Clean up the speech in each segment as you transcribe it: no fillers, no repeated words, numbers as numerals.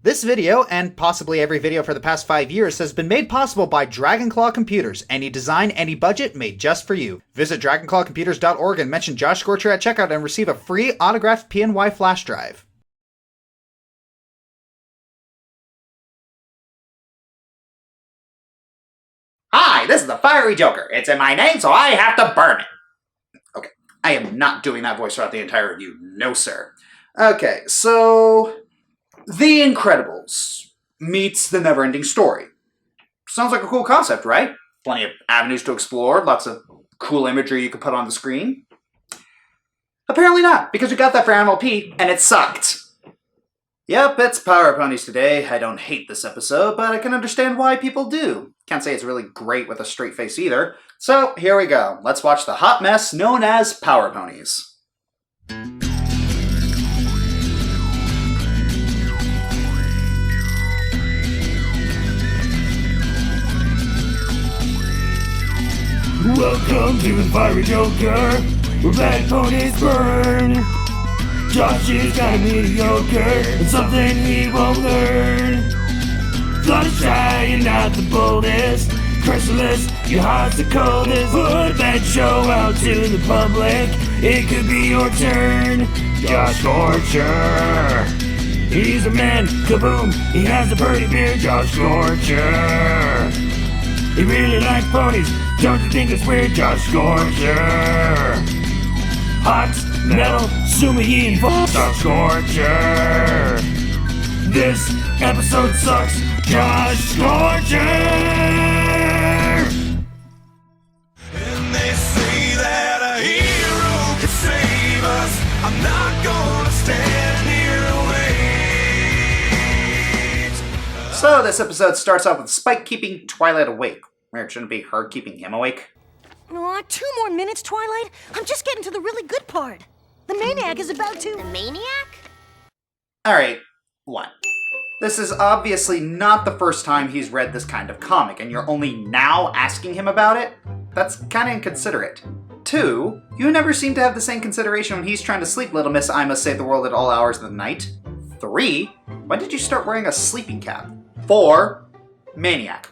This video, and possibly every video for the past 5 years, has been made possible by Dragonclaw Computers. Any design, any budget, made just for you. Visit dragonclawcomputers.org and mention Josh Scorcher at checkout and receive a free autographed PNY flash drive. Hi, this is the Fiery Joker. It's in my name, so I have to burn it. Okay, I am not doing that voice throughout the entire review. No, sir. Okay, so The Incredibles meets The Neverending Story. Sounds like a cool concept, right? Plenty of avenues to explore, lots of cool imagery you could put on the screen. Apparently not, because we got that for Animal P, and it sucked. Yep, it's Power Ponies today. I don't hate this episode, but I can understand why people do. Can't say it's really great with a straight face either. So, here we go. Let's watch the hot mess known as Power Ponies. Welcome to the Fiery Joker, where bad ponies burn. Josh is kinda mediocre, and something he won't learn. Not as shy and not the boldest, merciless, your heart's the coldest. Put that show out to the public, it could be your turn. Josh Scorcher, he's a man, kaboom, he has a pretty beard. Josh Scorcher, he really likes ponies, don't you think it's weird? Josh Scorcher, hot metal, Sumi involved. Josh Scorcher, this episode sucks. Josh Scorcher. And they say that a hero can save us. I'm not gonna stand here and wait. So this episode starts off with Spike keeping Twilight awake. Or it shouldn't be her keeping him awake. Aw, 2 more minutes, Twilight. I'm just getting to the really good part. The maniac is about to... The maniac? Alright, 1. This is obviously not the first time he's read this kind of comic, and you're only now asking him about it? That's kinda inconsiderate. 2. You never seem to have the same consideration when he's trying to sleep, little miss I must save the world at all hours of the night. 3. When did you start wearing a sleeping cap? 4. Maniac.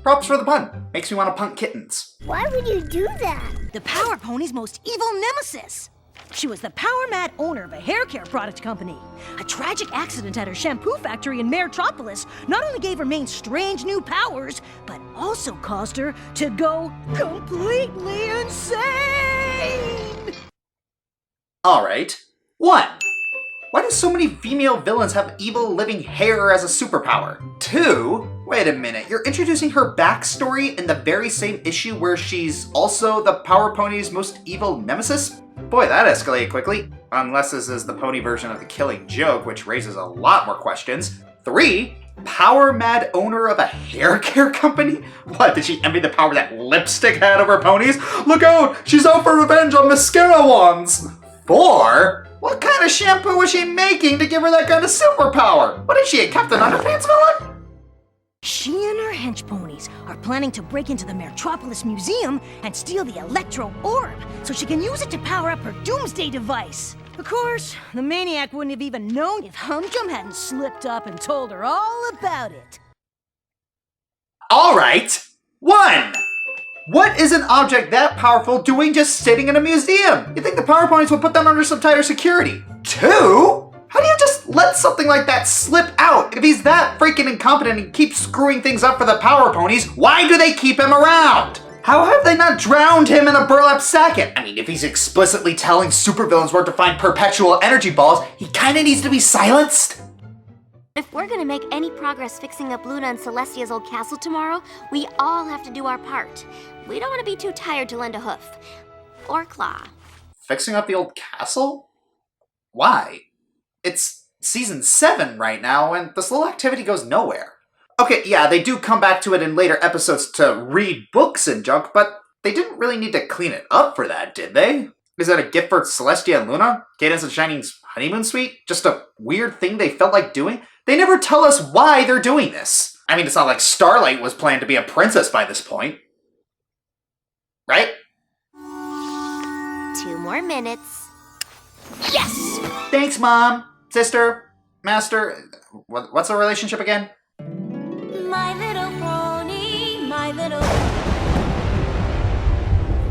Props for the pun. Makes me want to punk kittens. Why would you do that? The Power Pony's most evil nemesis. She was the power-mad owner of a hair care product company. A tragic accident at her shampoo factory in Metropolis not only gave her main strange new powers, but also caused her to go completely insane! Alright. 1. Why do so many female villains have evil living hair as a superpower? 2. Wait a minute, you're introducing her backstory in the very same issue where she's also the Power Pony's most evil nemesis? Boy, that escalated quickly. Unless this is the pony version of the Killing Joke, which raises a lot more questions. 3. Power mad owner of a hair care company? What, did she envy the power that lipstick had over ponies? Look out, she's out for revenge on mascara wands! 4. What kind of shampoo was she making to give her that kind of superpower? What is she, a Captain Underpants villain? She and her hench ponies are planning to break into the Metropolis Museum and steal the Electro Orb so she can use it to power up her doomsday device. Of course, the maniac wouldn't have even known if Humdrum hadn't slipped up and told her all about it. Alright. 1. What is an object that powerful doing just sitting in a museum? You'd think the Power Ponies would put that under some tighter security. 2? How do you just let something like that slip out? If he's that freaking incompetent and keeps screwing things up for the Power Ponies, why do they keep him around? How have they not drowned him in a burlap sacket? I mean, if he's explicitly telling supervillains where to find perpetual energy balls, he kinda needs to be silenced. If we're gonna make any progress fixing up Luna and Celestia's old castle tomorrow, we all have to do our part. We don't want to be too tired to lend a hoof. Or claw. Fixing up the old castle? Why? It's season 7 right now, and this little activity goes nowhere. Okay, yeah, they do come back to it in later episodes to read books and junk, but they didn't really need to clean it up for that, did they? Is that a gift for Celestia and Luna? Cadence and Shining's honeymoon suite? Just a weird thing they felt like doing? They never tell us why they're doing this. I mean, it's not like Starlight was planned to be a princess by this point. Right? 2 more minutes. Yes! Thanks, Mom, Sister, Master, What's the relationship again? My little pony, my little...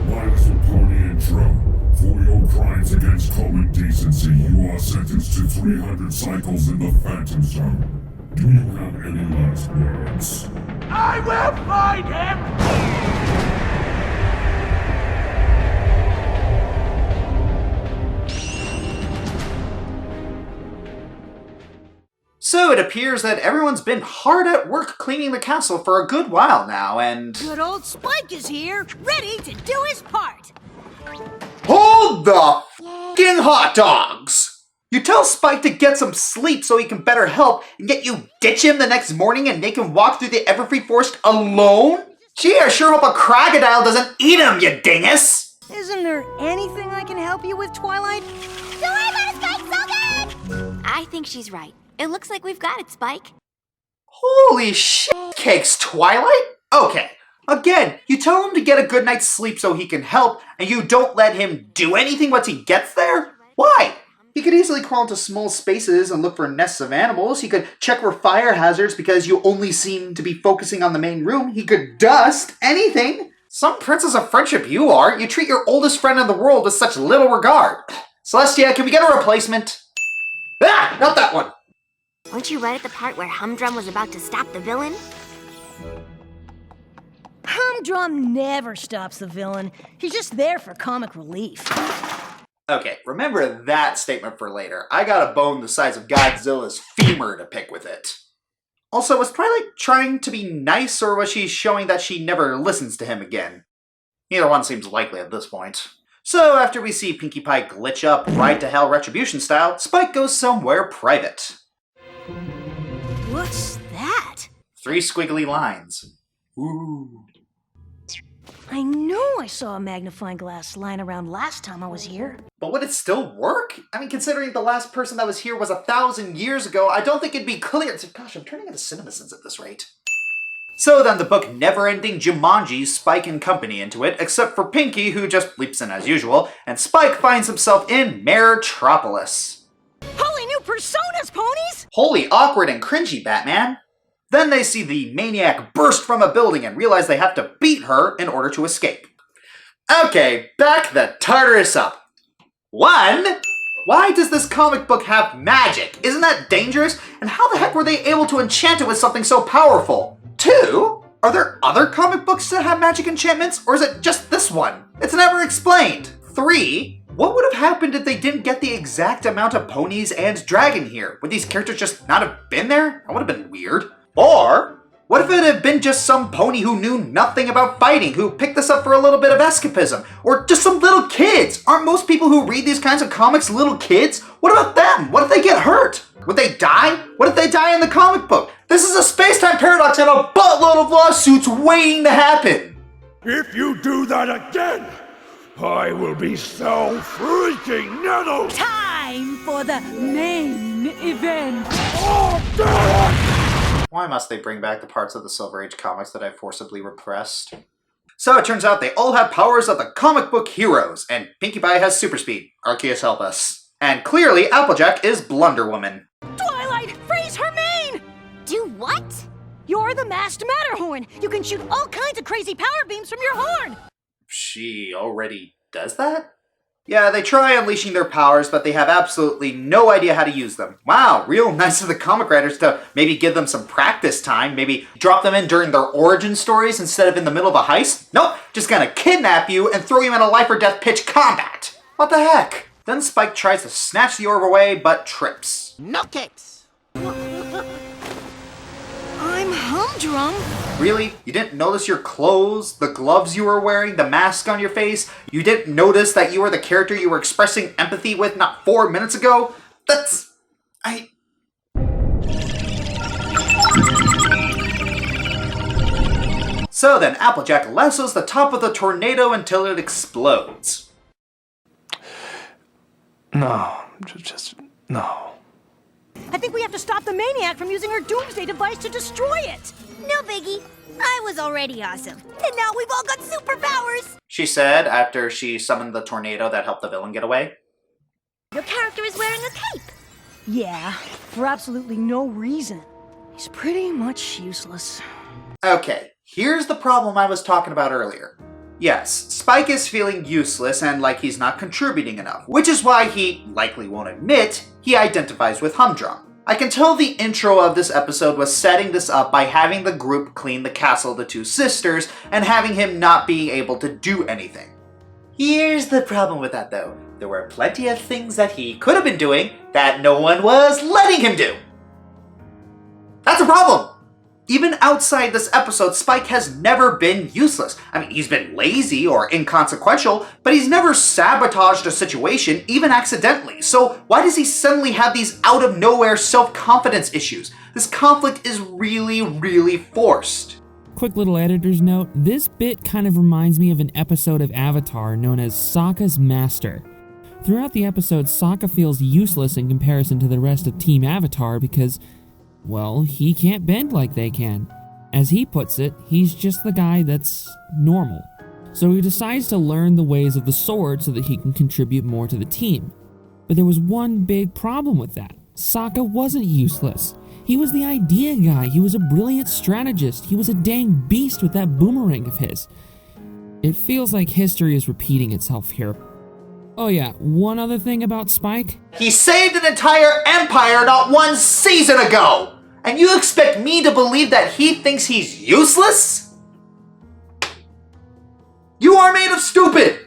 My little pony and drum. For your crimes against common decency, you are sentenced to 300 cycles in the Phantom Zone. Do you have any last words? I will find him! So it appears that everyone's been hard at work cleaning the castle for a good while now, and... Good old Spike is here, ready to do his part. Hold the f***ing hot dogs! You tell Spike to get some sleep so he can better help, and yet you ditch him the next morning and make him walk through the Everfree Forest alone? Gee, I sure hope a crocodile doesn't eat him, you dingus! Isn't there anything I can help you with, Twilight? Don't worry about it, Spike, so good! I think she's right. It looks like we've got it, Spike. Holy shit cakes, Twilight! Okay, again, you tell him to get a good night's sleep so he can help, and you don't let him do anything once he gets there? Why? He could easily crawl into small spaces and look for nests of animals. He could check for fire hazards because you only seem to be focusing on the main room. He could dust anything. Some princess of friendship you are. You treat your oldest friend in the world with such little regard. Celestia, can we get a replacement? Ah, not that one. Weren't you right at the part where Humdrum was about to stop the villain? Humdrum never stops the villain. He's just there for comic relief. Okay, remember that statement for later. I got a bone the size of Godzilla's femur to pick with it. Also, was Twilight trying to be nice, or was she showing that she never listens to him again? Neither one seems likely at this point. So, after we see Pinkie Pie glitch up Ride to Hell Retribution style, Spike goes somewhere private. What's that? 3 squiggly lines. Ooh. I know I saw a magnifying glass lying around last time I was here. But would it still work? I mean, considering the last person that was here was 1,000 years ago, I don't think it'd be clear. Gosh, I'm turning into CinemaSins at this rate. So then the book Never-Ending Jumanji's Spike and company into it, except for Pinkie, who just leaps in as usual, and Spike finds himself in Metropolis. Holy new personas, Ponies! Holy awkward and cringy, Batman. Then they see the maniac burst from a building and realize they have to beat her in order to escape. Okay, back the Tartarus up. 1. Why does this comic book have magic? Isn't that dangerous? And how the heck were they able to enchant it with something so powerful? 2. Are there other comic books that have magic enchantments, or is it just this one? It's never explained. 3. What would have happened if they didn't get the exact amount of ponies and dragon here? Would these characters just not have been there? That would have been weird. Or, what if it had been just some pony who knew nothing about fighting, who picked this up for a little bit of escapism? Or just some little kids? Aren't most people who read these kinds of comics little kids? What about them? What if they get hurt? Would they die? What if they die in the comic book? This is a space-time paradox and a buttload of lawsuits waiting to happen. If you do that again, I will be so freaking nettled! Time for the main event. Oh, damn it! Why must they bring back the parts of the Silver Age comics that I forcibly repressed? So it turns out they all have powers of the comic book heroes, and Pinkie Pie has super speed. Arceus, help us. And clearly Applejack is Blunder Woman. Twilight, freeze her mane! Do what? You're the masked Matterhorn. You can shoot all kinds of crazy power beams from your horn. She already does that? Yeah, they try unleashing their powers, but they have absolutely no idea how to use them. Wow, real nice of the comic writers to maybe give them some practice time, maybe drop them in during their origin stories instead of in the middle of a heist? Nope, just gonna kidnap you and throw you in a life or death pitch combat. What the heck? Then Spike tries to snatch the orb away, but trips. No cakes! I'm Humdrum. Really? You didn't notice your clothes, the gloves you were wearing, the mask on your face? You didn't notice that you were the character you were expressing empathy with not 4 minutes ago? So then Applejack lassos the top of the tornado until it explodes. No, just no. I think we have to stop the maniac from using her doomsday device to destroy it. No biggie. I was already awesome. And now we've all got superpowers! She said after she summoned the tornado that helped the villain get away. Your character is wearing a cape. Yeah, for absolutely no reason. He's pretty much useless. Okay, here's the problem I was talking about earlier. Yes, Spike is feeling useless and like he's not contributing enough, which is why he likely won't admit he identifies with Humdrum. I can tell the intro of this episode was setting this up by having the group clean the castle of the two sisters and having him not be able to do anything. Here's the problem with that though. There were plenty of things that he could have been doing that no one was letting him do. That's a problem! Even outside this episode, Spike has never been useless. I mean, he's been lazy or inconsequential, but he's never sabotaged a situation, even accidentally. So why does he suddenly have these out-of-nowhere self-confidence issues? This conflict is really, really forced. Quick little editor's note, this bit kind of reminds me of an episode of Avatar known as Sokka's Master. Throughout the episode, Sokka feels useless in comparison to the rest of Team Avatar because, well, he can't bend like they can. As he puts it, he's just the guy that's normal. So he decides to learn the ways of the sword so that he can contribute more to the team. But there was one big problem with that. Sokka wasn't useless. He was the idea guy, he was a brilliant strategist, he was a dang beast with that boomerang of his. It feels like history is repeating itself here. Oh yeah, one other thing about Spike. He saved an entire empire not one season ago! And you expect me to believe that he thinks he's useless? You are made of stupid!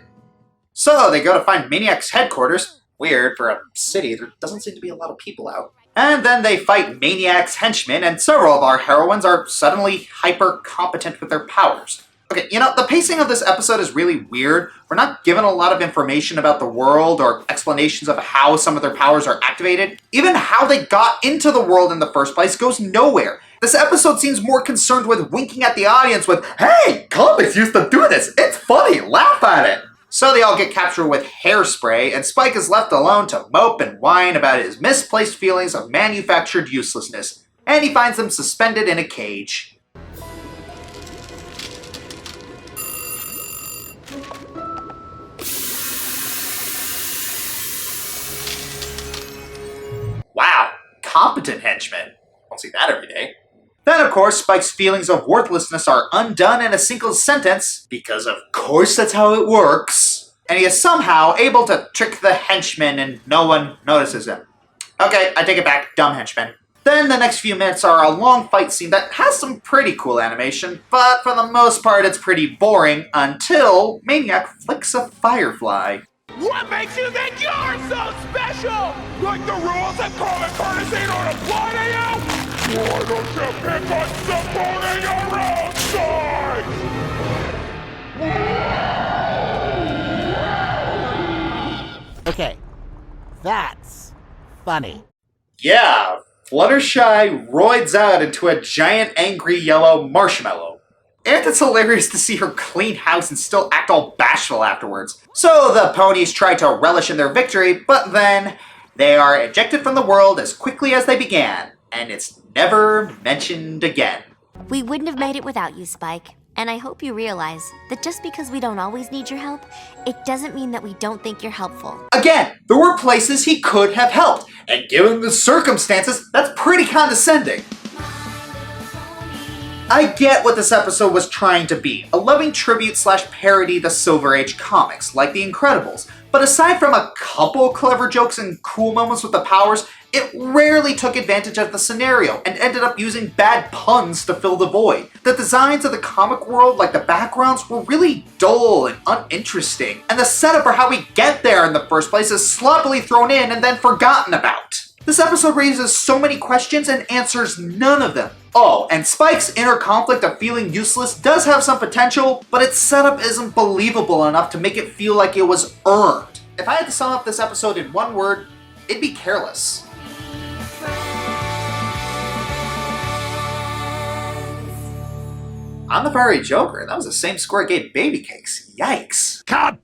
So they go to find Maniac's headquarters. Weird, for a city, there doesn't seem to be a lot of people out. And then they fight Maniac's henchmen, and several of our heroines are suddenly hyper-competent with their powers. Okay, you know, the pacing of this episode is really weird. We're not given a lot of information about the world or explanations of how some of their powers are activated. Even how they got into the world in the first place goes nowhere. This episode seems more concerned with winking at the audience with, "Hey, comics used to do this, it's funny, laugh at it." So they all get captured with hairspray, and Spike is left alone to mope and whine about his misplaced feelings of manufactured uselessness. And he finds them suspended in a cage. Wow, competent henchmen. Don't see that every day. Then, of course, Spike's feelings of worthlessness are undone in a single sentence, because of course that's how it works. And he is somehow able to trick the henchmen and no one notices him. Okay, I take it back, dumb henchmen. Then the next few minutes are a long fight scene that has some pretty cool animation, but for the most part it's pretty boring until Maniac flicks a firefly. What makes you think you're so special? Like the rules of common courtesy don't apply to you? Why don't you pick on supporting your own side? Okay, that's funny. Yeah, Fluttershy roids out into a giant angry yellow marshmallow. And it's hilarious to see her clean house and still act all bashful afterwards. So the ponies try to relish in their victory, but then they are ejected from the world as quickly as they began, and it's never mentioned again. We wouldn't have made it without you, Spike. And I hope you realize that just because we don't always need your help, it doesn't mean that we don't think you're helpful. Again, there were places he could have helped, and given the circumstances, that's pretty condescending. I get what this episode was trying to be, a loving tribute / parody to Silver Age comics, like The Incredibles, but aside from a couple clever jokes and cool moments with the powers, it rarely took advantage of the scenario and ended up using bad puns to fill the void. The designs of the comic world, like the backgrounds, were really dull and uninteresting, and the setup for how we get there in the first place is sloppily thrown in and then forgotten about. This episode raises so many questions and answers none of them. Oh, and Spike's inner conflict of feeling useless does have some potential, but its setup isn't believable enough to make it feel like it was earned. If I had to sum up this episode in one word, it'd be careless. I'm the fiery Joker. That was the same score I gave baby cakes. Yikes. God